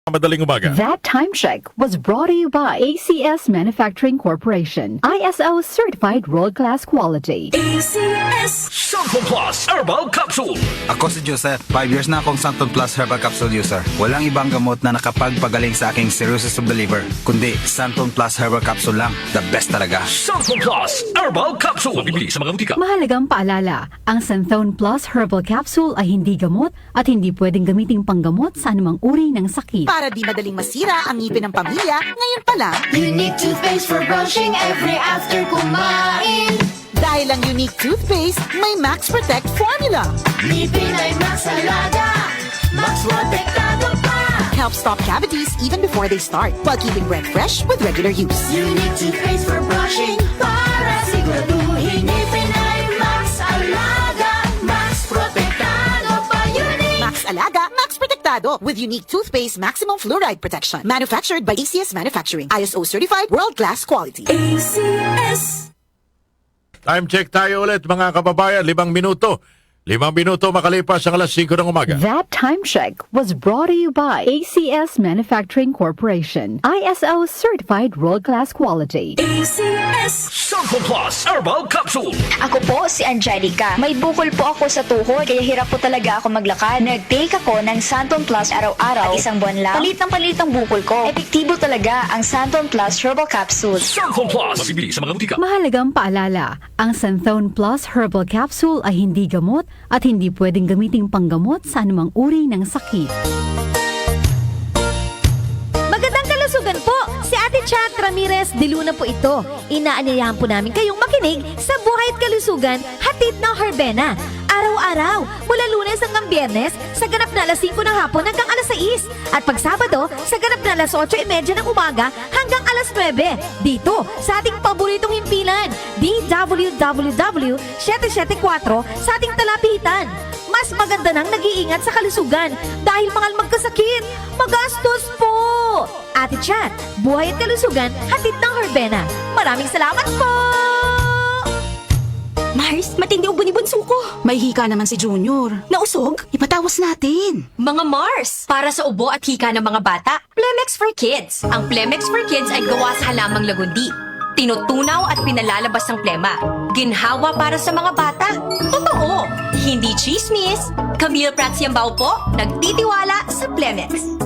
Madaling umaga. That time check was brought to you by ACS Manufacturing Corporation. ISO certified world-class quality. ACS Santon Plus Herbal Capsule. Ako si Jose, 5 years na akong Santon Plus Herbal Capsule user. Walang ibang gamot na nakapagpagaling sa aking cirrhosis of the liver, kundi Santon Plus Herbal Capsule lang. The best talaga. Santon Plus Herbal Capsule. Mabibili sa mga butika. Mahalagang paalala, ang Santhone Plus Herbal Capsule ay hindi gamot at hindi pwedeng gamiting panggamot sa anumang uri ng sakit. Para di madaling masira ang ngipin ng pamilya, ngayon pa lang, Unique toothpaste for brushing every after kumain. dahil ang unique toothpaste, may Max Protect formula. Ngipin ay Max Alaga, Max Protektado pa. Helps stop cavities even before they start, while keeping breath fresh with regular use. Unique toothpaste for brushing para siguraduhin ngipin ay Max Alaga, Max Protektado pa. Unique. Max Alaga, Max Protectado with unique toothpaste maximum fluoride protection. Manufactured by ACS Manufacturing. ISO certified world-class quality. ACS. Time check tayo ulit mga kababayan. 5 minuto. 5 minuto makalipas ang alas 5 ng umaga. That time check was brought to you by ACS Manufacturing Corporation. ISO certified world-class quality. ACS. Santon Plus Herbal Capsule. Ako po si Angelica. May bukol po ako sa tuhod, kaya hirap po talaga ako maglakad. Nag-take ako ng Santon Plus araw-araw at isang buwan lang. Palit ang bukol ko. Epektibo talaga ang Santon Plus Herbal Capsule. Santon Plus. Mabibili sa mga butika. Mahalagang paalala, ang Santhone Plus Herbal Capsule ay hindi gamot at hindi pwedeng gamiting panggamot sa anumang uri ng sakit. Magandang kalusugan po! Si Ate Chat Ramirez de Luna po ito. Inaanyayahan po namin kayong makinig sa Buhay at Kalusugan, hatid ng Herbena. Araw-araw, mula Lunes hanggang Biyernes, sa ganap na alas 5 ng hapon hanggang alas 6. At pag Sabado, sa ganap na alas 8:30 ng umaga hanggang alas 9. Dito, sa ating paboritong himpilan, DWWW 774 sa ating talapitan. Mas maganda nang nag-iingat sa kalusugan dahil mahal magkasakit. Magastos po! Ate Chat, Buhay at Kalusugan, hatid ng Herbena. Maraming salamat po! Mars, matindi ubo ni bunso ko. May hika naman si Junior. Nausog? Ipatawas natin. Mga Mars, para sa ubo at hika ng mga bata, Plemex for Kids. Ang Plemex for Kids ay gawa sa halamang lagundi. Tinutunaw at pinalalabas ng plema. Ginhawa para sa mga bata. Totoo! Hindi chismis. Camille Prats Yambao po, nagtitiwala sa Plemex.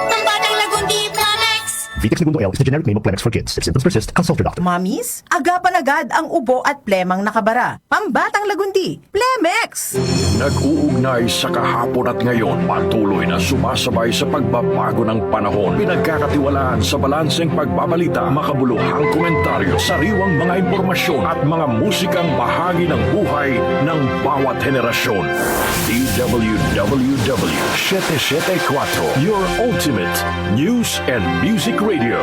Ang batang lagundi, Planex. Vitex Segundo L is the generic name of Plemex for kids. If symptoms persist, consult your doctor. Mamis, agapan agad ang ubo at plemang nakabara. Pambatang lagundi, Plemex! Nag-uugnay sa kahapon at ngayon, patuloy na sumasabay sa pagbabago ng panahon. Pinagkakatiwalaan sa balanseng pagbabalita, makabuluhang komentaryo, sariwang mga impormasyon at mga musikang bahagi ng buhay ng bawat henerasyon. DWWW 774, your ultimate news and music radio.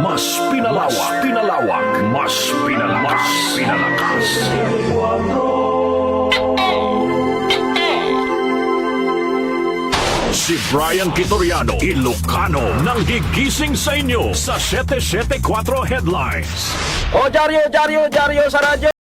Mas pinalawak, mas pinalakas. Si Brian Kitoriano, Ilocano, nang gigising sa inyo sa 774 Headlines. O, Jaryo sa radyo!